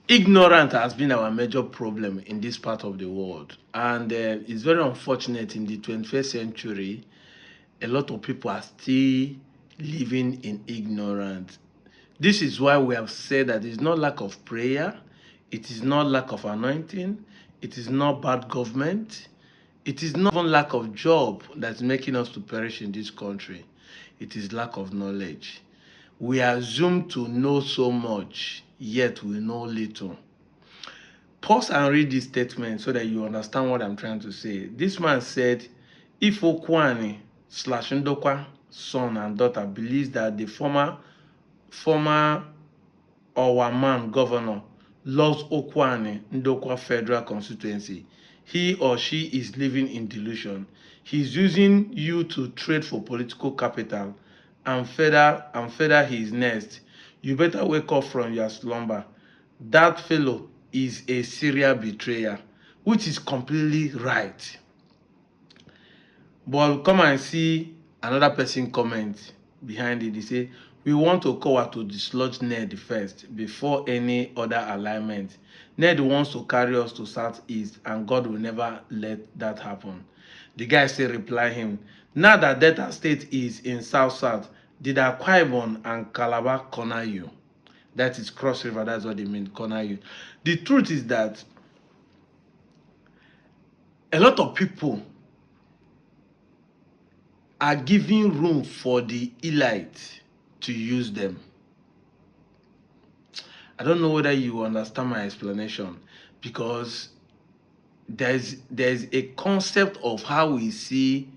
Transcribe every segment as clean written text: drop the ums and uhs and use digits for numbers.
Ignorance has been our major problem in this part of the world, and it's very unfortunate in the 21st century. A lot of people are still living in ignorance. This is why we have said that it's not lack of prayer, it is not lack of anointing, it is not bad government, it is not even lack of job that's making us to perish in this country. It is lack of knowledge. We assume to know so much, yet we know little. Pause and read this statement so that you understand what I'm trying to say. This man said, if Okwani slash Ndokwa son and daughter believes that the former Owaman governor loves Okwani Ndokwa federal constituency, he or she is living in delusion. He's using you to trade for political capital and feather his nest. You better wake up from your slumber. That fellow is a serial betrayer, which is completely right. But come and see another person comment behind it. They say, we want Okowa to dislodge Ned first before any other alignment. Ned wants to carry us to Southeast and God will never let that happen. The guy say reply him, now that Delta State is in South, did Akwa Ibom and Calabar corner you? That is Cross River, that's what they mean, corner you. The truth is that a lot of people are giving room for the elite to use them. I don't know whether you understand my explanation, because there's a concept of how we see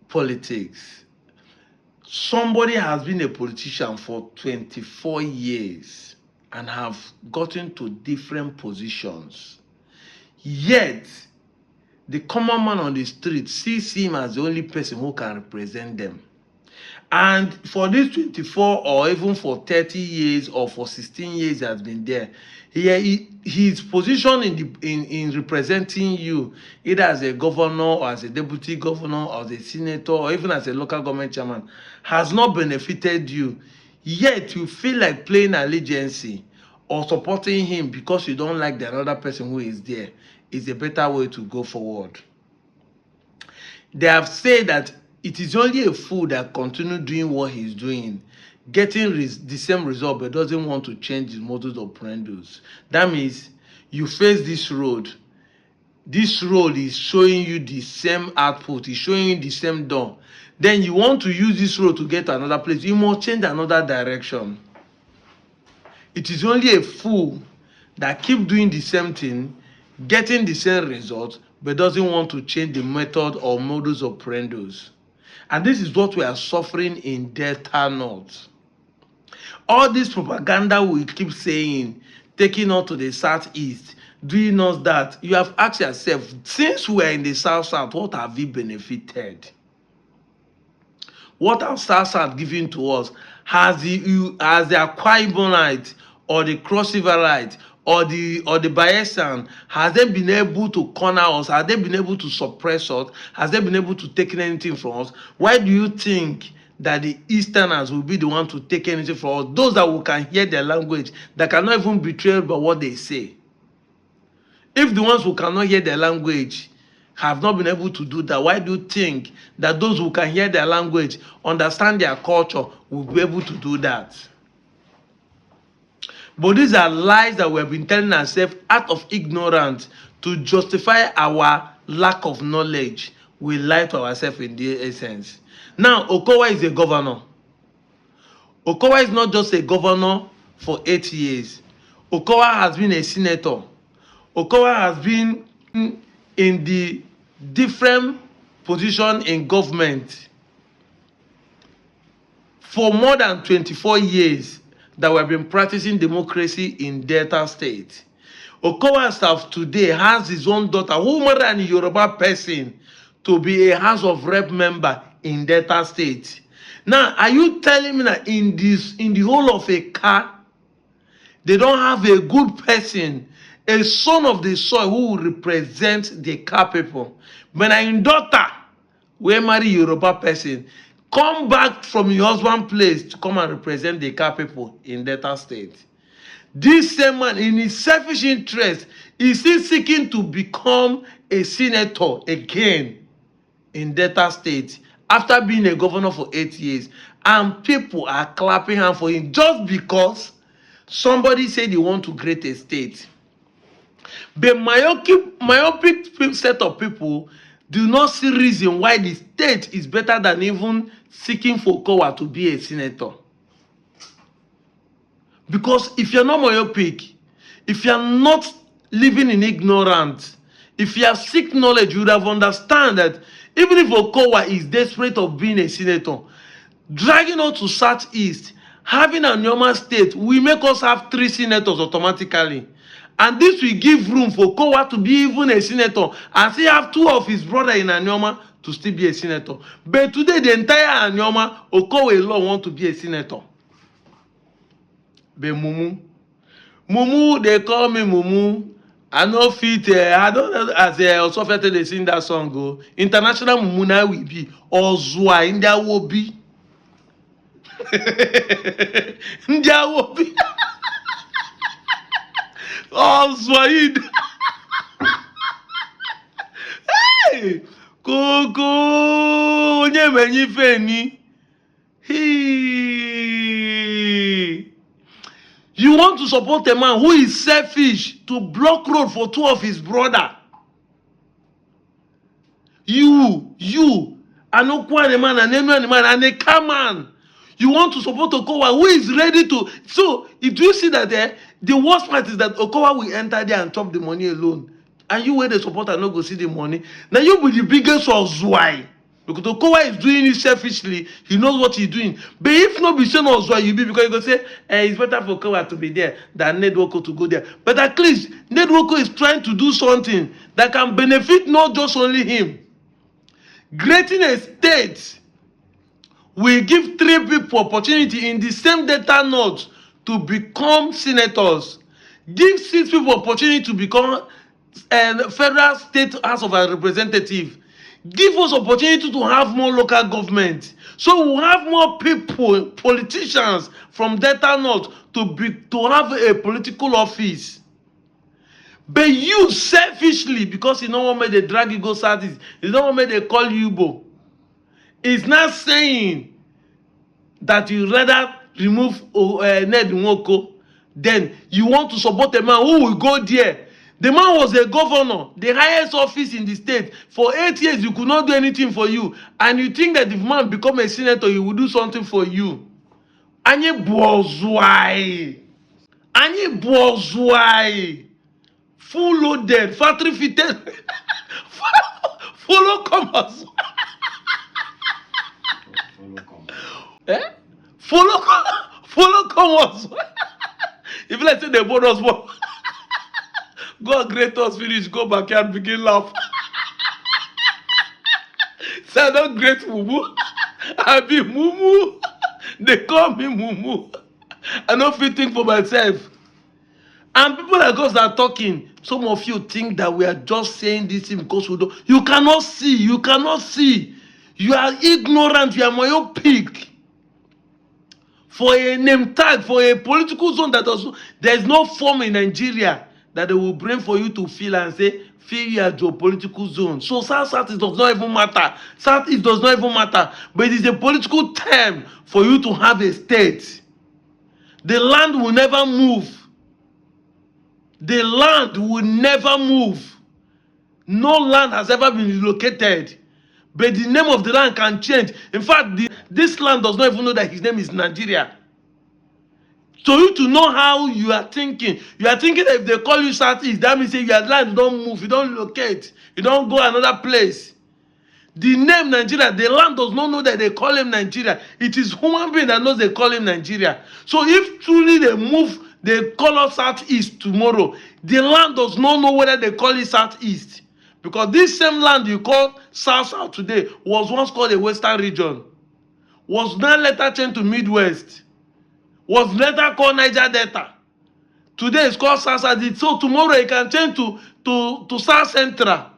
politics. Somebody has been a politician for 24 years and have gotten to different positions. Yet, the common man on the street sees him as the only person who can represent them. And for these 24 or even for 30 years or for 16 years he has been there, his position in representing you, either as a governor or as a deputy governor or as a senator or even as a local government chairman, has not benefited you. Yet you feel like playing allegiance or supporting him because you don't like the another person who is there. Is a better way to go forward. They have said that it is only a fool that continue doing what he's doing, getting the same result, but doesn't want to change his modus operandi. That means you face this road. This road is showing you the same output, it's showing you the same door. Then you want to use this road to get to another place. You must change another direction. It is only a fool that keep doing the same thing, getting the same result, but doesn't want to change the method or modus operandi. And this is what we are suffering in Delta North. All this propaganda we keep saying, taking us to the Southeast, doing us that, you have asked yourself, since we are in the South, what have we benefited? What have South given to us? Has the Akwa Ibomite or the Cross Riverite or the Bayelsan, has they been able to corner us? Has they been able to suppress us? Has they been able to take anything from us? Why do you think that the Easterners will be the one to take anything from us? Those that we can hear their language, that cannot even betray by what they say. If the ones who cannot hear their language have not been able to do that, why do you think that those who can hear their language, understand their culture, will be able to do that? But these are lies that we have been telling ourselves out of ignorance to justify our lack of knowledge. We lie to ourselves in the essence. Now, Okowa is a governor. Okowa is not just a governor for 8 years. Okowa has been a senator. Okowa has been in the different position in government for more than 24 years that we have been practicing democracy in Delta State. Okowa staff today has his own daughter, who more than a Yoruba person, to be a House of Rep member in Delta State. Now, are you telling me that in the whole of a car, they don't have a good person, a son of the soil who will represent the car people? When a daughter will marry Yoruba person, come back from your husband's place to come and represent the car people in Delta State. This same man, in his selfish interest, is still seeking to become a senator again in Delta State after being a governor for 8 years. And people are clapping hands for him just because somebody said they want to create a state. But myopic set of people do not see reason why the state is better than even seeking for Okowa to be a senator. Because if you're not myopic, if you're not living in ignorance, if you have seek knowledge, you would have understand that even if Okowa is desperate of being a senator, dragging us to Southeast, having a normal state will make us have 3 senators automatically. And this will give room for Okowa to be even a senator and still have 2 of his brothers in Anyoma to still be a senator. But today, the entire Anyoma, Okowa alone want to be a senator. But Mumu, they call me Mumu. I no fit. I don't know as also fit they sing that song. Go international Mumu now will be Ozwa India will be. India will be. Ozwa Hey, Koko, onye menyi feni. You want to support a man who is selfish to block road for 2 of his brothers. You, and Okowa man, and Enu man, and a car man. You want to support Okowa who is ready to. So, if you see that the worst part is that Okowa will enter there and chop the money alone. And you where the supporter not go see the money. Now you be the biggest of why. Because Okowa is doing it selfishly. He knows what he's doing. But if not be shown of why you be, because you go say, it's better for Okowa to be there than Nwoko to go there. But at least Nwoko is trying to do something that can benefit not just only him. Creating a state will give 3 people opportunity in the same Delta North to become senators. Give 6 people opportunity to become federal state House of Representatives. Give us opportunity to have more local government. So we'll have more people, politicians from Delta North to have a political office. But you selfishly, because you don't want me to drag you go Southeast, you don't want me to call you Igbo. It's not saying that you rather remove Ned Nwoko, then you want to support a man who will go there. The man was a governor, the highest office in the state. For 8 years, you could not do anything for you. And you think that if man become a senator, he will do something for you. Anye bozwai. Anye bozwai. Full loaded, factory fitted. Follow commerce. Eh? Follow commerce. If let's say the bonus one. God great us finish, go backyard, begin laugh. Say I don't great Mumu. I be Mumu. They call me Mumu. I don't feel think for myself. And people like us are talking. Some of you think that we are just saying this thing because we don't. You cannot see. You cannot see. You are ignorant. You are myopic. For a name tag, for a political zone that also, there is no form in Nigeria that they will bring for you to feel and say, feel your geopolitical zone. So South it does not even matter. South it does not even matter. But it is a political term for you to have a state. The land will never move. The land will never move. No land has ever been relocated. But the name of the land can change. In fact, this land does not even know that his name is Nigeria. So you to know how you are thinking that if they call you Southeast, that means your land don't move, you don't locate, you don't go another place. The name Nigeria, the land does not know that they call him Nigeria. It is human being that knows they call him Nigeria. So if truly they move, they call us Southeast tomorrow, the land does not know whether they call it Southeast. Because this same land you call South today was once called the Western region, was now later changed to Midwest, was later called Niger Delta. Today it's called South. So tomorrow it can change to South Central.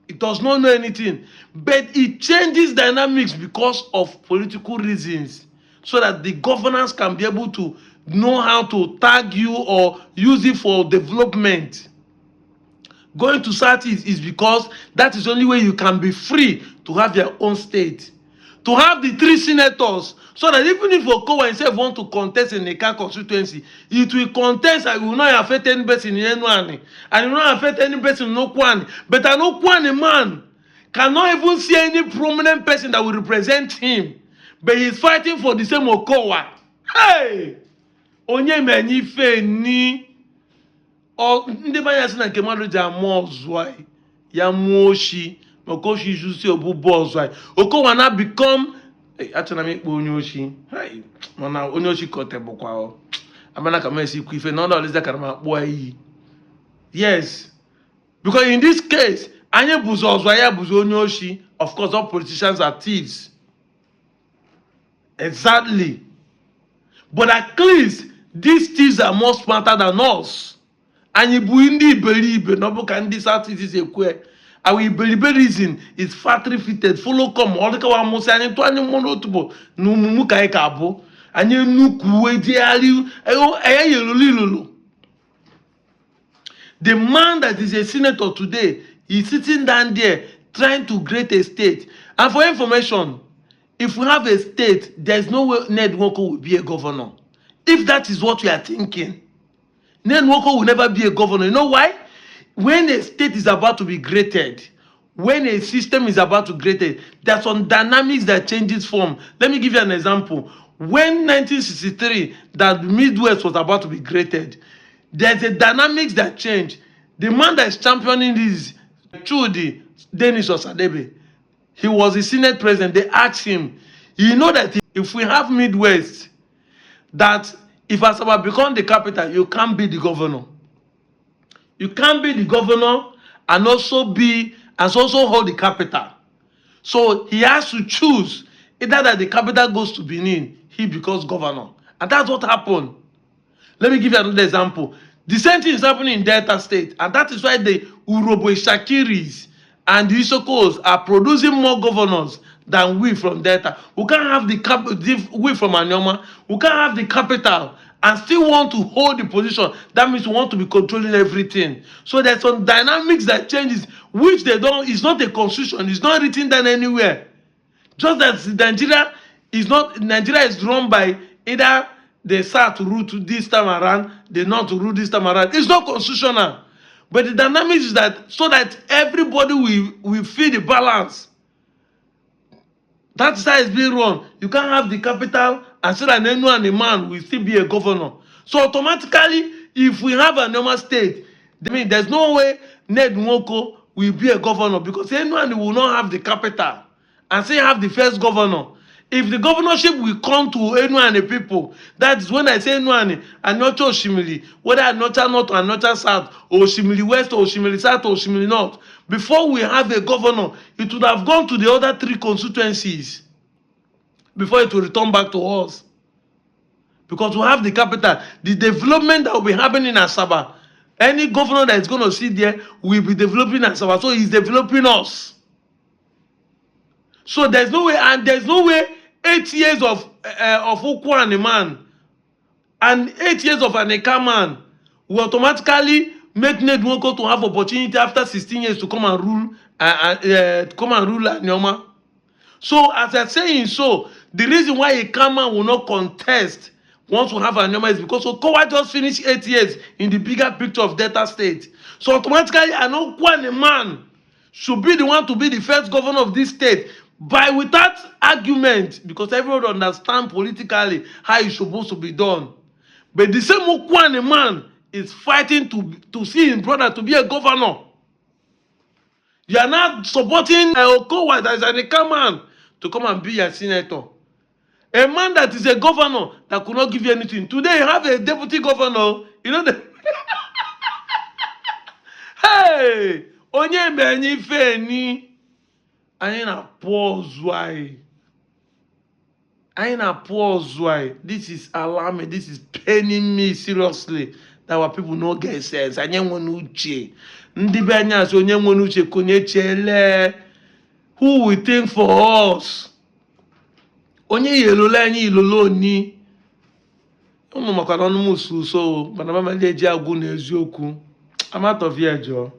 It does not know anything. But it changes dynamics because of political reasons. So that the governance can be able to know how to tag you or use it for development. Going to Southeast is because that is the only way you can be free to have your own state. To have the 3 senators, so that even if Okowa himself want to contest in the Eka constituency, it will contest and will not affect any person in Enuani, and it will not affect any person in Okwani. But an Okwani man cannot even see any prominent person that will represent him, but he's fighting for the same Okowa. Hey! Onye menyi fe ni ndị banya sị na nke mmadụ ji ama ọzọ ya mụọ oshi maka oshi izusi obụbụ ọzọ Okowa na become achọrọ m ikpe onye oshi mana onye oshi kote bụkwa amana ka m esi ikwu ife na ọ na-oliza ka m akpụọ iyi. Yes, because in this case anyị bụzi ọzọ ya bụzi onye oshi. Of course all politicians are thieves. Exactly. But at least these thieves are more smarter than us. Anyị bụ ndị iberibe na ọ bụ ka ndị Southeast ekwe. Our iberibe reason is factory fitted, follow come ọ dịka wa mụsị anyị tụ anyị mmụọ n'otubo na ụmụmụ ka anyị ka abụ anyị nnukwu uwe jegharị eyelolilolo. The man that is a senator today is sitting down there trying to create a state. And for information, if we have a state, there's no way Nwoko will be a governor. If that is what we are thinking, Nwoko will never be a governor. You know why? When a state is about to be created, when a system is about to be created, there's some dynamics that changes form. Let me give you an example. When 1963, that Midwest was about to be created, there's a dynamics that change. The man that is championing this, Chudi Dennis Osadebe, he was the Senate president. They asked him, you know that if we have Midwest, that if Asaba become the capital, you can't be the governor. You can't be the governor and also hold the capital. So he has to choose either that the capital goes to Benin, he becomes governor. And that's what happened. Let me give you another example. The same thing is happening in Delta State, and that is why the Urobo Shakiris and the Isokos are producing more governors than we from Delta. We can't have we from Anyoma. We can't have the capital and still want to hold the position. That means we want to be controlling everything. So there's some dynamics that changes, which they don't. It's not a constitution. It's not written down anywhere. Just that Nigeria is run by either the South to rule this time around, the North to rule this time around. It's not constitutional. But the dynamics is that so that everybody will feel the balance. That's how it's being run. You can't have the capital and say that anyone, a man, will still be a governor. So automatically, if we have a normal state, I mean, there's no way Nwoko will be a governor because anyone will not have the capital and say have the first governor. If the governorship will come to anyone people, that is when I say anyone and not Oshimili, whether Anocha North or Anocha South, or Oshimili West, or Oshimili South, or Oshimili North, before we have a governor, it would have gone to the other 3 constituencies before it will return back to us. Because we have the capital. The development that will be happening in Asaba, any governor that is going to sit there will be developing Asaba. So he's developing us. So there's no way, and there's no way 8 years of Okowa man and 8 years of an Eka man will automatically make Nwoko to have opportunity after 16 years to come and rule Anyoma. So as I'm saying, so the reason why Eka man will not contest once we have Anyoma is because Okowa just finished 8 years in the bigger picture of Delta State. So automatically, an Okowa man should be the one to be the first governor of this state. Without argument, because everyone understands politically how it's supposed to be done. But the same Okowa man is fighting to see his brother to be a governor. You are not supporting Okowa that is an Eka man to come and be a senator. A man that is a governor that could not give you anything. Today you have a deputy governor. You know the hey! Onye menyi fe ni. I na pause why. This is alarming. This is paining me seriously. That our people no get sense. Anye uche. Ndi be anya so onye uche konye chele. Who will think for us? Onye yelole anyi ilolo ni. ụnụ makwana ọnụ m so mana mama ndị eji agwụ na eziokwu. I'm out of here, Joe.